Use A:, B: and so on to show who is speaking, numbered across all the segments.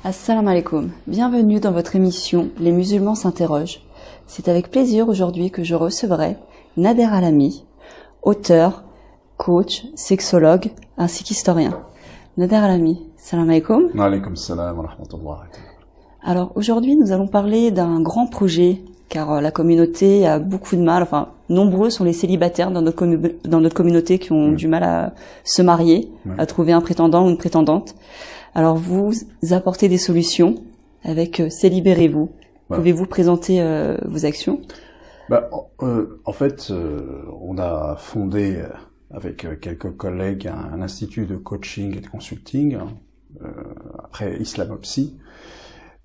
A: Assalamu alaikum, bienvenue dans votre émission Les musulmans s'interrogent. C'est avec plaisir aujourd'hui que je recevrai Nader Alami, auteur, coach, sexologue ainsi qu'historien. Nader Alami, salam alaikum.
B: Wa alaykum salam wa rahmatullah.
A: Alors aujourd'hui nous allons parler d'un grand projet car la communauté a beaucoup de mal, enfin nombreux sont les célibataires dans notre communauté qui ont du mal à se marier, à trouver un prétendant ou une prétendante. Alors vous apportez des solutions avec Célibérez-vous. Pouvez-vous présenter vos actions?
B: En fait, on a fondé avec quelques collègues un institut de coaching et de consulting, après Islamopsy,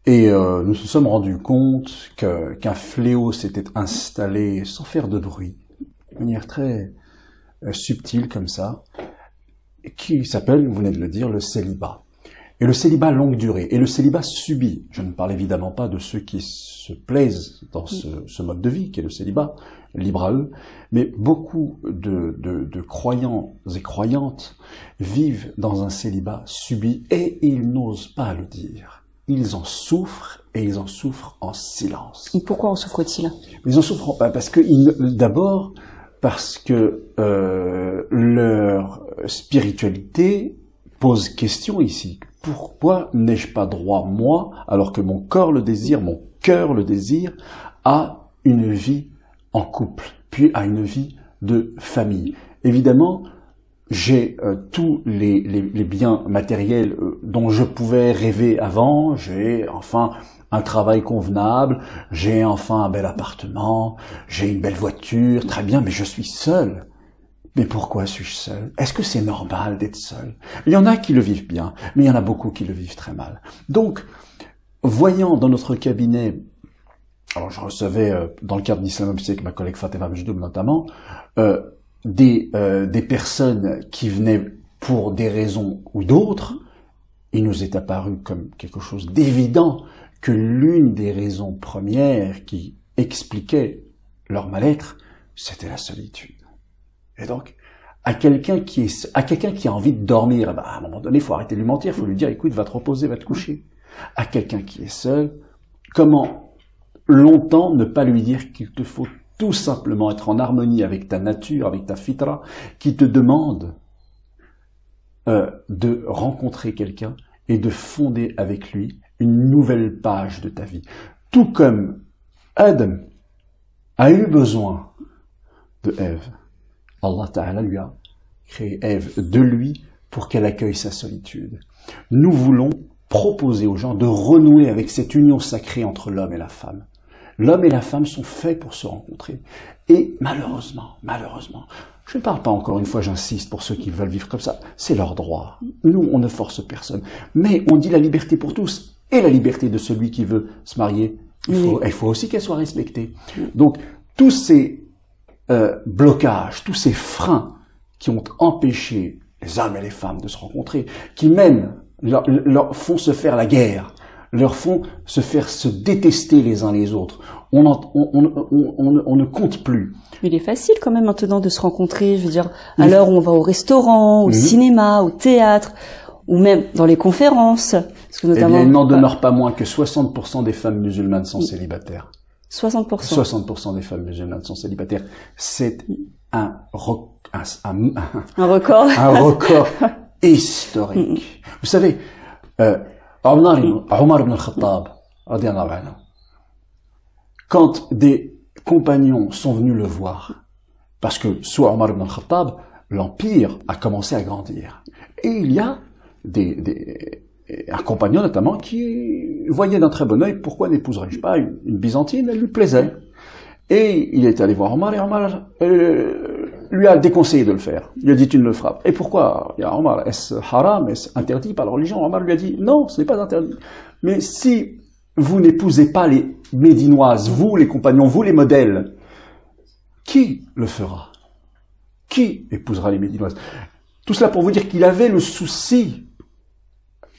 B: et nous nous sommes rendus compte qu'un fléau s'était installé sans faire de bruit, de manière très subtile comme ça, qui s'appelle, vous venez de le dire, le célibat. Et le célibat longue durée, et le célibat subi. Je ne parle évidemment pas de ceux qui se plaisent dans ce mode de vie, qui est le célibat, libre à eux, mais beaucoup de croyants et croyantes vivent dans un célibat subi, et ils n'osent pas le dire. Ils en souffrent, et ils en souffrent en silence.
A: Et pourquoi en souffrent-ils?
B: Ils en souffrent d'abord parce que leur spiritualité pose question ici. Pourquoi n'ai-je pas droit, moi, alors que mon corps le désire, mon cœur le désire, à une vie en couple, puis à une vie de famille? Évidemment, j'ai tous les biens matériels dont je pouvais rêver avant, j'ai enfin un travail convenable, j'ai enfin un bel appartement, j'ai une belle voiture, très bien, mais je suis seul. Mais pourquoi suis-je seul? Est-ce que c'est normal d'être seul? Il y en a qui le vivent bien, mais il y en a beaucoup qui le vivent très mal. Donc, voyant dans notre cabinet, alors je recevais dans le cadre d'Islamopsy avec ma collègue Fatima Mejdoub notamment, des personnes qui venaient pour des raisons ou d'autres, il nous est apparu comme quelque chose d'évident que l'une des raisons premières qui expliquait leur mal-être, c'était la solitude. Et donc, à quelqu'un qui a envie de dormir, à un moment donné, il faut arrêter de lui mentir, il faut lui dire, écoute, va te reposer, va te coucher. À quelqu'un qui est seul, comment longtemps ne pas lui dire qu'il te faut tout simplement être en harmonie avec ta nature, avec ta fitra, qui te demande de rencontrer quelqu'un et de fonder avec lui une nouvelle page de ta vie. Tout comme Adam a eu besoin de Ève. Allah Ta'ala lui a créé Ève de lui pour qu'elle accueille sa solitude. Nous voulons proposer aux gens de renouer avec cette union sacrée entre l'homme et la femme. L'homme et la femme sont faits pour se rencontrer. Et malheureusement, je ne parle pas encore une fois, j'insiste pour ceux qui veulent vivre comme ça, c'est leur droit. Nous, on ne force personne. Mais on dit la liberté pour tous et la liberté de celui qui veut se marier. Il faut aussi qu'elle soit respectée. Donc, tous ces blocages, tous ces freins qui ont empêché les hommes et les femmes de se rencontrer, qui même leur font se faire la guerre, leur font se détester les uns les autres. On ne compte plus.
A: Mais il est facile quand même maintenant de se rencontrer, je veux dire, à l'heure où on va au restaurant, au cinéma, au théâtre, ou même dans les conférences. Parce que notamment,
B: eh bien, il n'en demeure pas moins que 60% des femmes musulmanes sont célibataires.
A: 60%.
B: 60% des femmes musulmanes sont célibataires. C'est un record historique. Vous savez, Omar ibn al-Khattab, quand des compagnons sont venus le voir, parce que sous Omar ibn al-Khattab, l'empire a commencé à grandir. Et il y a un compagnon notamment qui voyait d'un très bon œil pourquoi n'épouserais-je pas une byzantine, elle lui plaisait. Et il est allé voir Omar et Omar lui a déconseillé de le faire. Il a dit tu ne le feras pas. Et pourquoi? Il y a Omar, est-ce haram, est-ce interdit par la religion? Omar lui a dit non, ce n'est pas interdit. Mais si vous n'épousez pas les Médinoises, vous les compagnons, vous les modèles, qui le fera? Qui épousera les Médinoises? Tout cela pour vous dire qu'il avait le souci,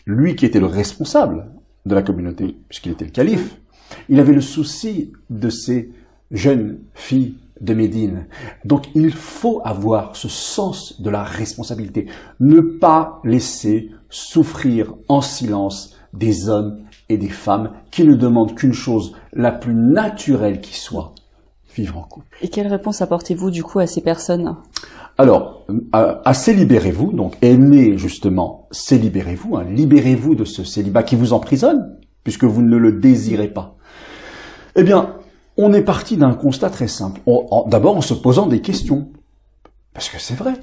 B: lui qui était le responsable de la communauté, puisqu'il était le calife, il avait le souci de ces jeunes filles de Médine. Donc il faut avoir ce sens de la responsabilité. Ne pas laisser souffrir en silence des hommes et des femmes qui ne demandent qu'une chose, la plus naturelle qui soit, vivre en couple.
A: Et quelle réponse apportez-vous du coup à ces personnes?
B: Alors, à célibérez-vous, donc est né justement célibérez-vous, hein, libérez-vous de ce célibat qui vous emprisonne, puisque vous ne le désirez pas. Eh bien, on est parti d'un constat très simple. D'abord en se posant des questions. Parce que c'est vrai,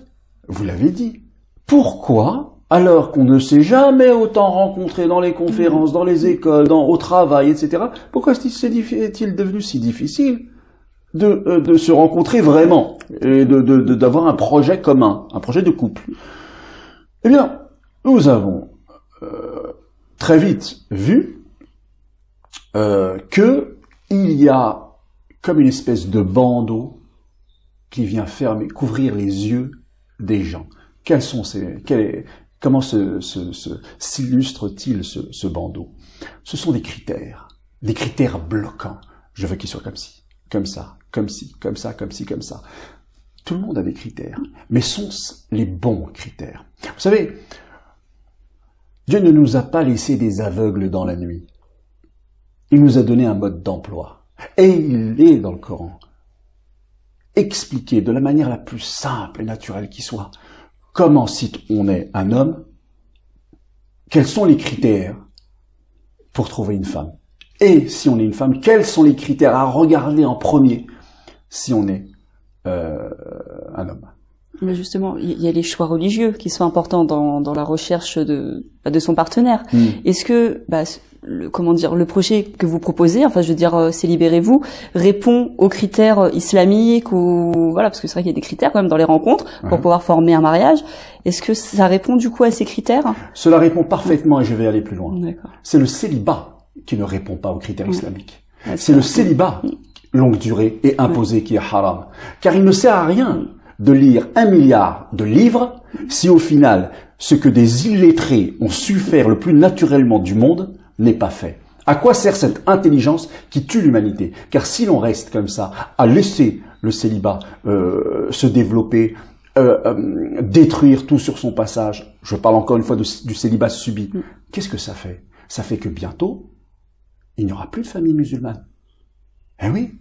B: vous l'avez dit. Pourquoi, alors qu'on ne s'est jamais autant rencontré dans les conférences, dans les écoles, au travail, etc., pourquoi est-il devenu si difficile de se rencontrer vraiment et d'avoir un projet commun, un projet de couple? Eh bien, nous avons très vite vu que il y a comme une espèce de bandeau qui vient couvrir les yeux des gens. Comment s'illustre-t-il ce bandeau? Ce sont des critères bloquants. Je veux qu'il soit comme ci, comme ça, comme ci, comme ça, comme ci, comme ça. Tout le monde a des critères, mais sont-ce les bons critères? Vous savez, Dieu ne nous a pas laissé des aveugles dans la nuit. Il nous a donné un mode d'emploi. Et il est dans le Coran expliqué de la manière la plus simple et naturelle qui soit. Comment, si on est un homme, quels sont les critères pour trouver une femme? Et si on est une femme, quels sont les critères à regarder en premier si on est un homme?
A: Mais justement, il y a les choix religieux qui sont importants dans la recherche de son partenaire. Est-ce que, le projet que vous proposez, enfin, je veux dire, célibérez-vous, répond aux critères islamiques ou, voilà, parce que c'est vrai qu'il y a des critères quand même dans les rencontres pour pouvoir former un mariage. Est-ce que ça répond du coup à ces critères?
B: Cela répond parfaitement et je vais aller plus loin.
A: D'accord.
B: C'est le célibat qui ne répond pas aux critères islamiques. C'est le célibat longue durée et imposé qui est haram. Car il ne sert à rien de lire 1 milliard de livres si au final, ce que des illettrés ont su faire le plus naturellement du monde n'est pas fait. À quoi sert cette intelligence qui tue l'humanité? Car si l'on reste comme ça, à laisser le célibat se développer, détruire tout sur son passage, je parle encore une fois du célibat subi, qu'est-ce que ça fait? Ça fait que bientôt, il n'y aura plus de famille musulmane. Eh oui,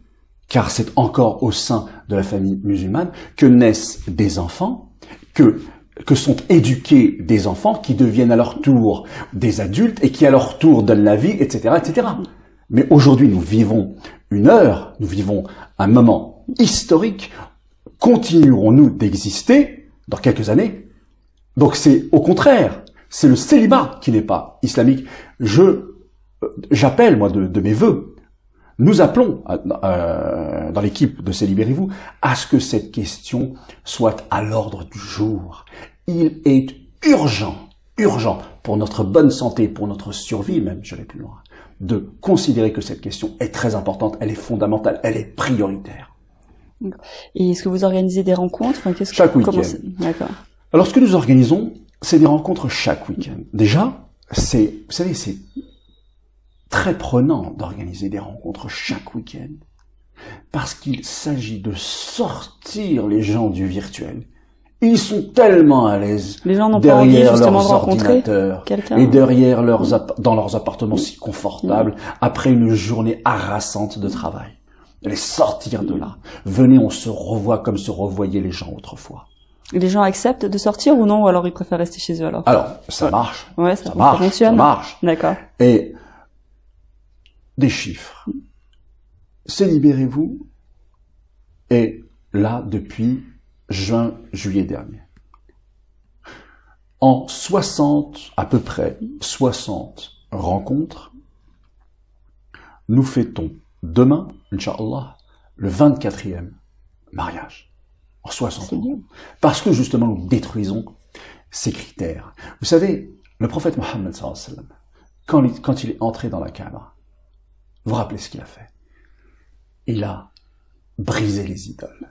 B: car c'est encore au sein de la famille musulmane que naissent des enfants, que sont éduqués des enfants qui deviennent à leur tour des adultes et qui à leur tour donnent la vie, etc., etc. Mais aujourd'hui, nous vivons nous vivons un moment historique. Continuerons-nous d'exister dans quelques années? Donc c'est au contraire, c'est le célibat qui n'est pas islamique. J'appelle, moi, de mes vœux, nous appelons, dans l'équipe de Célibérez-vous, à ce que cette question soit à l'ordre du jour. Il est urgent, pour notre bonne santé, pour notre survie même, je vais plus loin, de considérer que cette question est très importante, elle est fondamentale, elle est prioritaire.
A: Et est-ce que vous organisez des rencontres?
B: Chaque week-end.
A: D'accord.
B: Alors ce que nous organisons, c'est des rencontres chaque week-end. Déjà, vous savez, c'est très prenant d'organiser des rencontres chaque week-end, parce qu'il s'agit de sortir les gens du virtuel. Ils sont tellement à l'aise derrière leurs ordinateurs et derrière dans leurs appartements si confortables après une journée harassante de travail. Les sortir de là. Venez, on se revoit comme se revoyaient les gens autrefois.
A: Et les gens acceptent de sortir ou non, ou alors ils préfèrent rester chez eux alors?
B: Alors, ça marche.
A: Ouais, ça fonctionne.
B: Ça marche.
A: D'accord.
B: Et des chiffres. Célibérez-vous est là depuis juin-juillet dernier. En 60, à peu près 60 rencontres, nous fêtons demain, Inch'Allah, le 24e mariage. En 60 ans. Parce que justement, nous détruisons ces critères. Vous savez, le prophète Mohammed sallallahu alayhi wa sallam, quand il est entré dans la Kaaba, vous vous rappelez ce qu'il a fait? Il a brisé les idoles.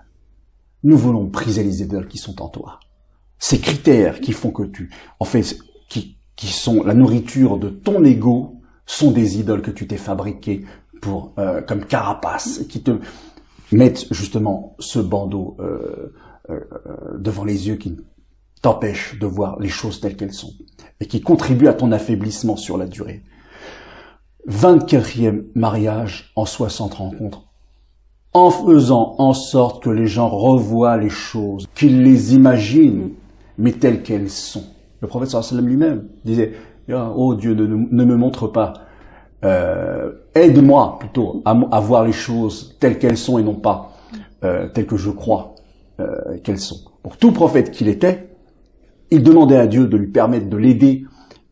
B: Nous voulons briser les idoles qui sont en toi. Ces critères qui font que qui sont la nourriture de ton ego, sont des idoles que tu t'es fabriquées comme carapace, mettent justement ce bandeau devant les yeux qui t'empêche de voir les choses telles qu'elles sont et qui contribue à ton affaiblissement sur la durée. 24e mariage en 60 rencontres, en faisant en sorte que les gens revoient les choses, qu'ils les imaginent, mais telles qu'elles sont. Le prophète sallallahu alayhi wa sallam lui-même disait « Oh Dieu, ne me montre pas, aide-moi plutôt à voir les choses telles qu'elles sont et non pas telles que je crois qu'elles sont. » Pour tout prophète qu'il était, il demandait à Dieu de lui permettre de l'aider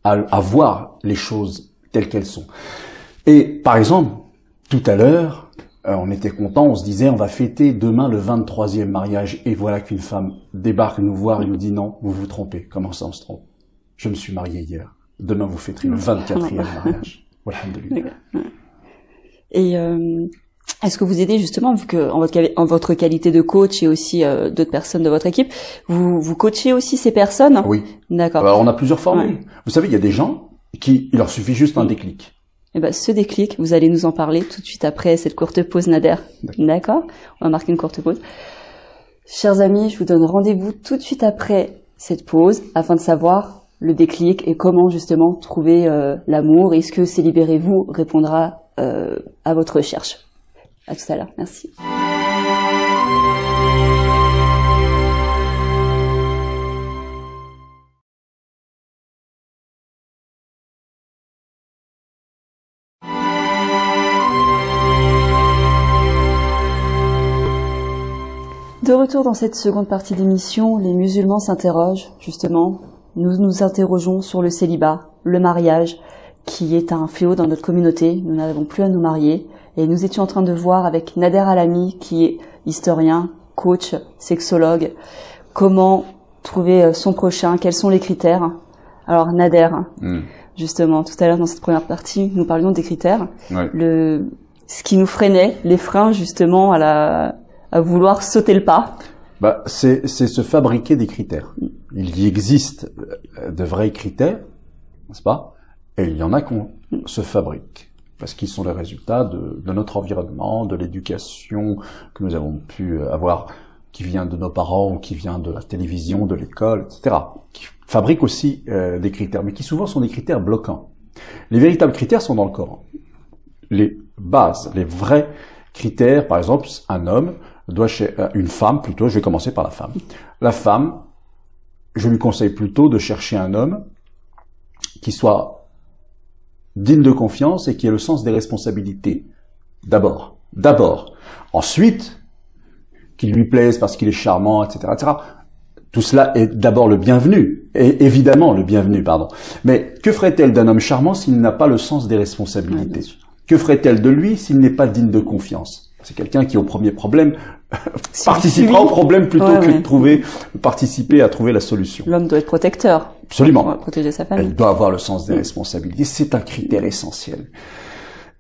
B: à voir les choses telles qu'elles sont. Et par exemple, tout à l'heure, on était content, on se disait on va fêter demain le 23e mariage, et voilà qu'une femme débarque nous voir et nous dit non, vous vous trompez. Comment ça on se trompe? Je me suis marié hier. Demain vous fêterez le 24e mariage. Alhamdulillah.
A: Et est-ce que vous aidez justement, vu que en votre qualité de coach et aussi d'autres personnes de votre équipe, vous coachez aussi ces personnes?
B: Oui.
A: D'accord.
B: Alors on a plusieurs formules. Ouais. Vous savez, il y a des gens il leur suffit juste un déclic.
A: Eh ben, ce déclic, vous allez nous en parler tout de suite après cette courte pause, Nader. D'accord. On va marquer une courte pause. Chers amis, je vous donne rendez-vous tout de suite après cette pause afin de savoir le déclic et comment justement trouver l'amour. Est-ce que c'est Libérez-vous répondra à votre recherche. À tout à l'heure. Merci. De retour dans cette seconde partie d'émission, les musulmans s'interrogent, justement. Nous nous interrogeons sur le célibat, le mariage, qui est un fléau dans notre communauté. Nous n'avons plus à nous marier. Et nous étions en train de voir avec Nader Alami, qui est historien, coach, sexologue, comment trouver son prochain, quels sont les critères. Alors Nader, justement, tout à l'heure dans cette première partie, nous parlions des critères. Ouais. Ce qui nous freinait, les freins justement à vouloir sauter le pas.
B: Bah, c'est se fabriquer des critères. Il y existe de vrais critères, n'est-ce pas? Et il y en a qu'on se fabrique. Parce qu'ils sont les résultats de notre environnement, de l'éducation que nous avons pu avoir, qui vient de nos parents, ou qui vient de la télévision, de l'école, etc. Qui fabriquent aussi des critères, mais qui souvent sont des critères bloquants. Les véritables critères sont dans le Coran. Les bases, les vrais critères, par exemple, un homme doit une femme plutôt, je vais commencer par la femme. La femme, je lui conseille plutôt de chercher un homme qui soit digne de confiance et qui ait le sens des responsabilités. D'abord. Ensuite, qu'il lui plaise parce qu'il est charmant, etc., etc. Tout cela est d'abord le bienvenu, et évidemment le bienvenu, pardon. Mais que ferait-elle d'un homme charmant s'il n'a pas le sens des responsabilités? Que ferait-elle de lui s'il n'est pas digne de confiance? C'est quelqu'un qui, au premier problème, participera au problème plutôt que de participer à trouver la solution.
A: L'homme doit être protecteur.
B: Absolument.
A: Pour protéger sa famille.
B: Elle doit avoir le sens des responsabilités. C'est un critère essentiel.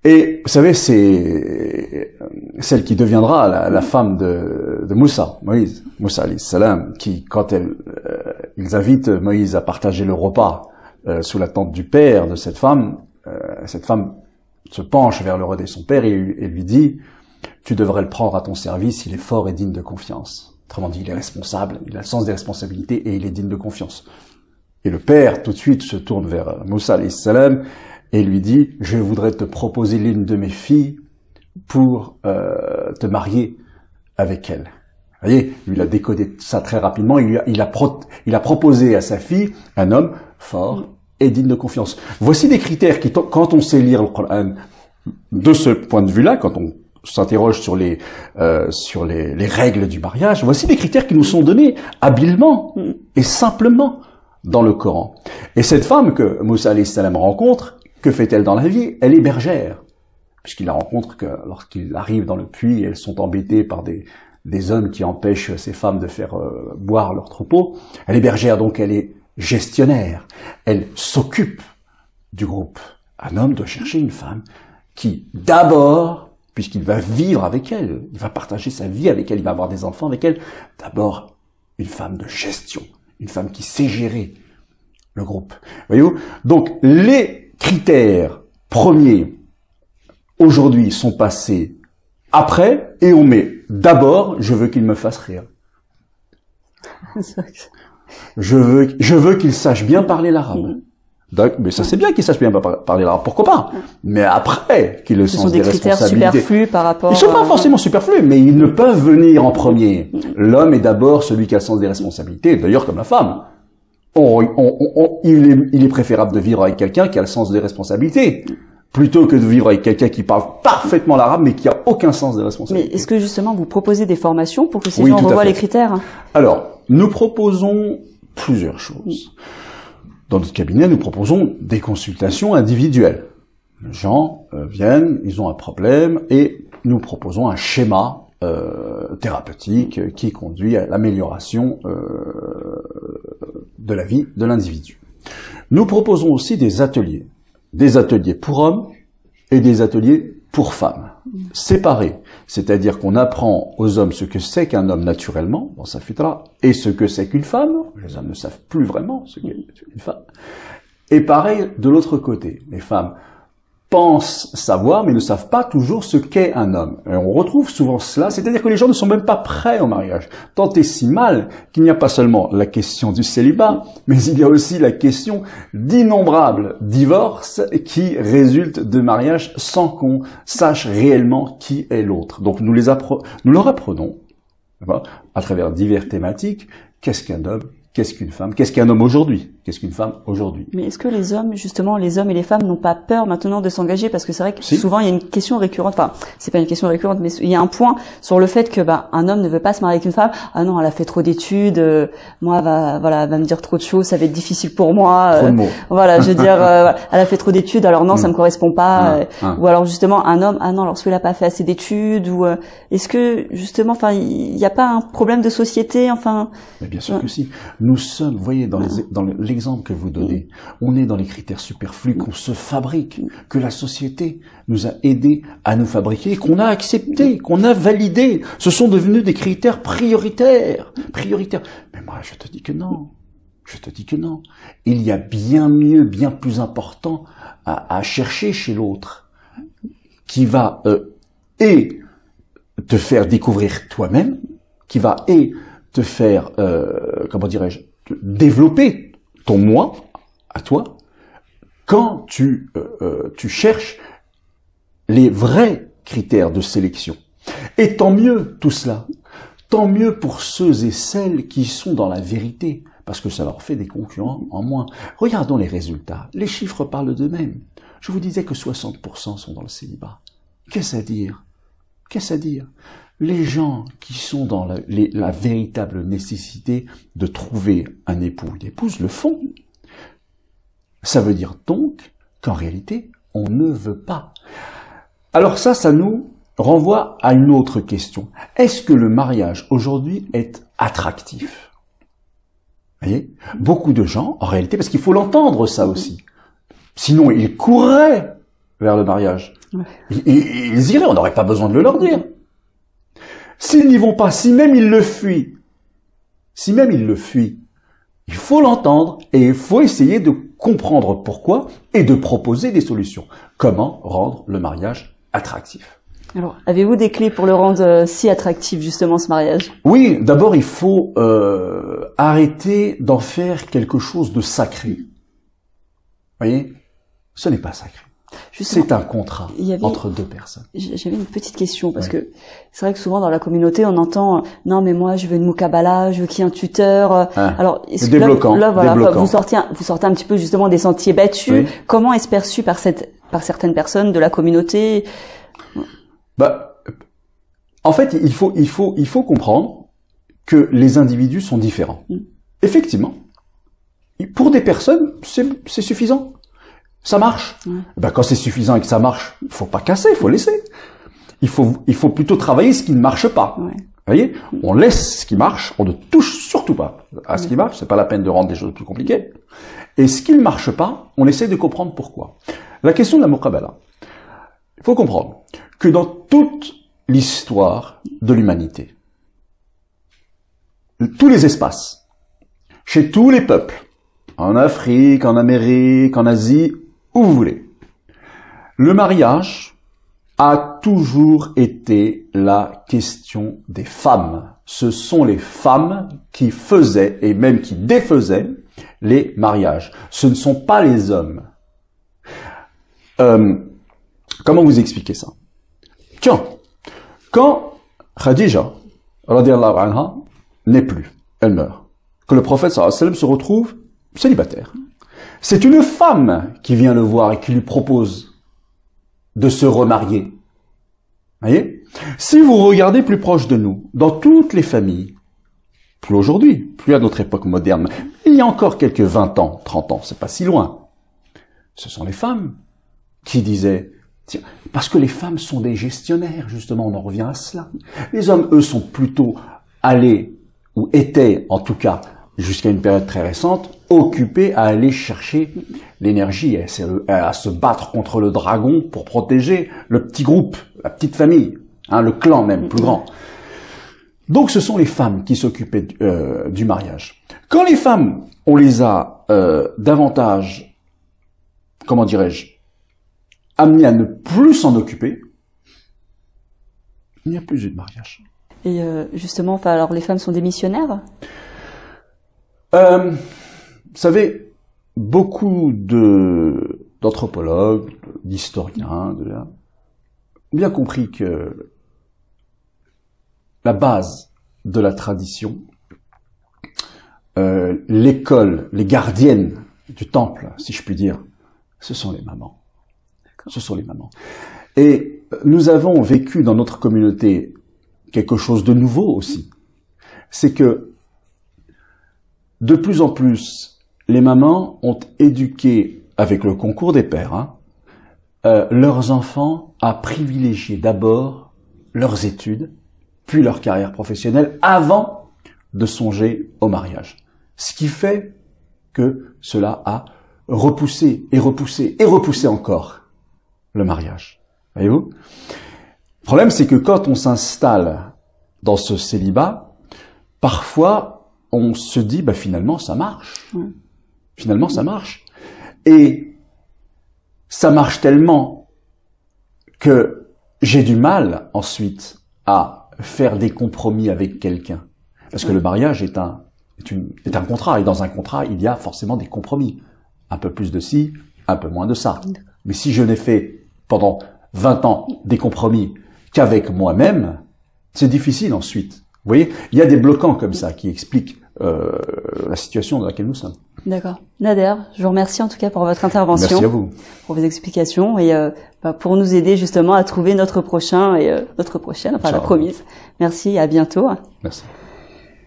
B: Et vous savez, c'est celle qui deviendra la femme de Moussa, Moïse, Moussa alayhi salam, qui, quand ils invitent Moïse à partager le repas sous la tente du père de cette femme se penche vers le redé de son père et lui dit: tu devrais le prendre à ton service, il est fort et digne de confiance. Autrement dit, il est responsable, il a le sens des responsabilités et il est digne de confiance. Et le père, tout de suite, se tourne vers Moussa alayhi salam et lui dit: je voudrais te proposer l'une de mes filles pour te marier avec elle. Vous voyez, lui, il a décodé ça très rapidement. Il a proposé à sa fille un homme fort et digne de confiance. Voici des critères qui, quand on sait lire le Coran de ce point de vue-là, quand on s'interroge sur les règles du mariage, voici des critères qui nous sont donnés habilement et simplement dans le Coran. Et cette femme que Moussa alayhi salam rencontre, que fait-elle dans la vie? Elle est bergère, puisqu'il la rencontre que lorsqu'il arrive dans le puits, elles sont embêtées par des hommes qui empêchent ces femmes de faire boire leur troupeau. Elle est bergère, donc elle est gestionnaire. Elle s'occupe du groupe. Un homme doit chercher une femme qui, d'abord, puisqu'il va vivre avec elle, il va partager sa vie avec elle, il va avoir des enfants avec elle, d'abord une femme de gestion, une femme qui sait gérer le groupe. Voyez-vous? Donc les critères premiers aujourd'hui sont passés après et on met d'abord, je veux qu'il me fasse rire. Je veux qu'il sache bien parler l'arabe. Mais ça c'est bien qu'il sache bien parler l'arabe, pourquoi pas. Mais après, qu'il ait le sens des responsabilités.
A: Ce sont des critères superflus par rapport...
B: Ils sont pas forcément superflus, mais ils ne peuvent venir en premier. L'homme est d'abord celui qui a le sens des responsabilités, d'ailleurs comme la femme. Il est préférable de vivre avec quelqu'un qui a le sens des responsabilités, plutôt que de vivre avec quelqu'un qui parle parfaitement l'arabe, mais qui a aucun sens des responsabilités.
A: Mais est-ce que justement vous proposez des formations pour que ces gens revoient les critères?
B: Alors, nous proposons plusieurs choses. Dans notre cabinet, nous proposons des consultations individuelles. Les gens viennent, ils ont un problème, et nous proposons un schéma thérapeutique qui conduit à l'amélioration de la vie de l'individu. Nous proposons aussi des ateliers pour hommes et des ateliers pour femmes, séparés. C'est-à-dire qu'on apprend aux hommes ce que c'est qu'un homme naturellement, dans sa fitra, et ce que c'est qu'une femme. Les hommes ne savent plus vraiment ce qu'est une femme. Et pareil de l'autre côté. Les femmes pensent savoir, mais ne savent pas toujours ce qu'est un homme. Et on retrouve souvent cela, c'est-à-dire que les gens ne sont même pas prêts au mariage. Tant et si mal qu'il n'y a pas seulement la question du célibat, mais il y a aussi la question d'innombrables divorces qui résultent de mariages sans qu'on sache réellement qui est l'autre. Donc nous leur apprenons, à travers diverses thématiques, qu'est-ce qu'un homme, qu'est-ce qu'une femme, qu'est-ce qu'un homme aujourd'hui, qu'est-ce qu'une femme aujourd'hui.
A: Mais est-ce que les hommes, justement, les hommes et les femmes n'ont pas peur maintenant de s'engager? Parce que c'est vrai que souvent il y a une question récurrente, enfin, c'est pas une question récurrente, mais il y a un point sur le fait que, un homme ne veut pas se marier avec une femme. Ah non, elle a fait trop d'études, moi, elle va me dire trop de choses, ça va être difficile pour moi.
B: Trop de mots.
A: Voilà, je veux dire, elle a fait trop d'études, alors non, ça me correspond pas. Ou alors, justement, un homme, ah non, alors celui-là n'a pas fait assez d'études, ou, est-ce que, justement, il n'y a pas un problème de société, enfin?
B: Mais bien sûr que si. Nous sommes, vous voyez, dans l'exemple que vous donnez, on est dans les critères superflus qu'on se fabrique, que la société nous a aidés à nous fabriquer, qu'on a accepté, qu'on a validé. Ce sont devenus des critères prioritaires. Mais moi, je te dis que non. Il y a bien mieux, bien plus important à chercher chez l'autre, qui va et te faire découvrir toi-même, qui va te faire, comment dirais-je, développer ton moi à toi, quand tu cherches les vrais critères de sélection. Et tant mieux tout cela, tant mieux pour ceux et celles qui sont dans la vérité, parce que ça leur fait des concurrents en moins. Regardons les résultats, les chiffres parlent d'eux-mêmes. Je vous disais que 60% sont dans le célibat. Qu'est-ce à dire? Les gens qui sont dans la véritable nécessité de trouver un époux ou une épouse le font. Ça veut dire donc qu'en réalité, on ne veut pas. Alors ça nous renvoie à une autre question. Est-ce que le mariage aujourd'hui est attractif? Vous voyez? Beaucoup de gens, en réalité, parce qu'il faut l'entendre ça aussi, sinon ils courraient vers le mariage. Ils iraient, on n'aurait pas besoin de le leur dire. S'ils n'y vont pas, si même ils le fuient, il faut l'entendre et il faut essayer de comprendre pourquoi et de proposer des solutions. Comment rendre le mariage attractif?
A: Alors, avez-vous des clés pour le rendre si attractif, justement, ce mariage? Oui,
B: d'abord, il faut arrêter d'en faire quelque chose de sacré. Vous voyez? Ce n'est pas sacré. C'est un contrat entre deux personnes.
A: J'avais une petite question, parce que c'est vrai que souvent dans la communauté, on entend « Non, mais moi, je veux une muqabala, je veux qu'il y ait un tuteur. » Alors, est-ce que là, voilà, vous sortez un petit peu justement des sentiers battus. Comment est-ce perçu par certaines personnes de la communauté?
B: En fait, il faut comprendre que les individus sont différents. Effectivement, pour des personnes, c'est suffisant. Ça marche. Quand c'est suffisant et que ça marche, il faut pas casser, il faut laisser. Il faut plutôt travailler ce qui ne marche pas. Vous voyez, on laisse ce qui marche, on ne touche surtout pas à ce qui marche. C'est pas la peine de rendre des choses plus compliquées. Et ce qui ne marche pas, on essaie de comprendre pourquoi. La question de la muqabala. Il faut comprendre que dans toute l'histoire de l'humanité, tous les espaces, chez tous les peuples, en Afrique, en Amérique, en Asie, où vous voulez, le mariage a toujours été la question des femmes. Ce sont les femmes qui faisaient et même qui défaisaient les mariages. Ce ne sont pas les hommes. Comment vous expliquer ça? Tiens, quand Khadija, radiallahu anha, n'est plus, elle meurt, que le prophète sallallahu alayhi wa sallam se retrouve célibataire, c'est une femme qui vient le voir et qui lui propose de se remarier. Voyez? Si vous regardez plus proche de nous, dans toutes les familles, plus aujourd'hui, plus à notre époque moderne, il y a encore quelques 20 ans, 30 ans, c'est pas si loin, ce sont les femmes qui disaient, tiens, parce que les femmes sont des gestionnaires, justement, on en revient à cela. Les hommes, eux, sont plutôt allés, ou étaient, en tout cas, jusqu'à une période très récente, occupés à aller chercher l'énergie, à se battre contre le dragon pour protéger le petit groupe, la petite famille, hein, le clan même, plus grand. Donc ce sont les femmes qui s'occupaient du mariage. Quand les femmes, on les a davantage, comment dirais-je, amenées à ne plus s'en occuper, il n'y a plus eu de mariage.
A: Et justement, enfin, alors les femmes sont des missionnaires?
B: Vous savez, beaucoup d'anthropologues, d'historiens, ont bien compris que la base de la tradition, l'école, les gardiennes du temple, si je puis dire, ce sont les mamans. Ce sont les mamans. Et nous avons vécu dans notre communauté quelque chose de nouveau aussi. C'est que de plus en plus, les mamans ont éduqué, avec le concours des pères, hein, leurs enfants à privilégier d'abord leurs études, puis leur carrière professionnelle, avant de songer au mariage. Ce qui fait que cela a repoussé et repoussé et repoussé encore le mariage. Voyez-vous? Le problème, c'est que quand on s'installe dans ce célibat, parfois, on se dit, bah, finalement, ça marche. Finalement, ça marche. Et ça marche tellement que j'ai du mal, ensuite, à faire des compromis avec quelqu'un. Parce que le mariage est un contrat. Et dans un contrat, il y a forcément des compromis. Un peu plus de ci, un peu moins de ça. Mais si je n'ai fait pendant 20 ans des compromis qu'avec moi-même, c'est difficile ensuite. Vous voyez, il y a des bloquants comme ça qui expliquent la situation dans laquelle nous sommes. D'accord.
A: Nader, je vous remercie en tout cas pour votre intervention.
B: Merci à vous.
A: Pour vos explications et pour nous aider justement à trouver notre prochain et notre prochaine, enfin la promise. Merci et à bientôt.
B: Merci.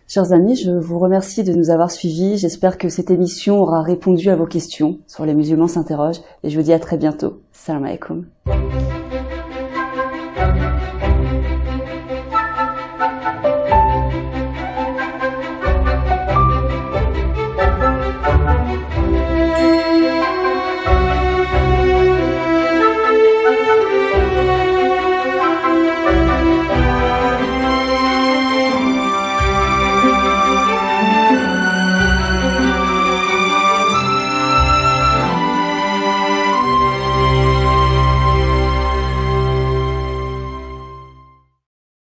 A: Chers amis, je vous remercie de nous avoir suivis. J'espère que cette émission aura répondu à vos questions sur Les Musulmans s'interrogent et je vous dis à très bientôt. Salam alaikum.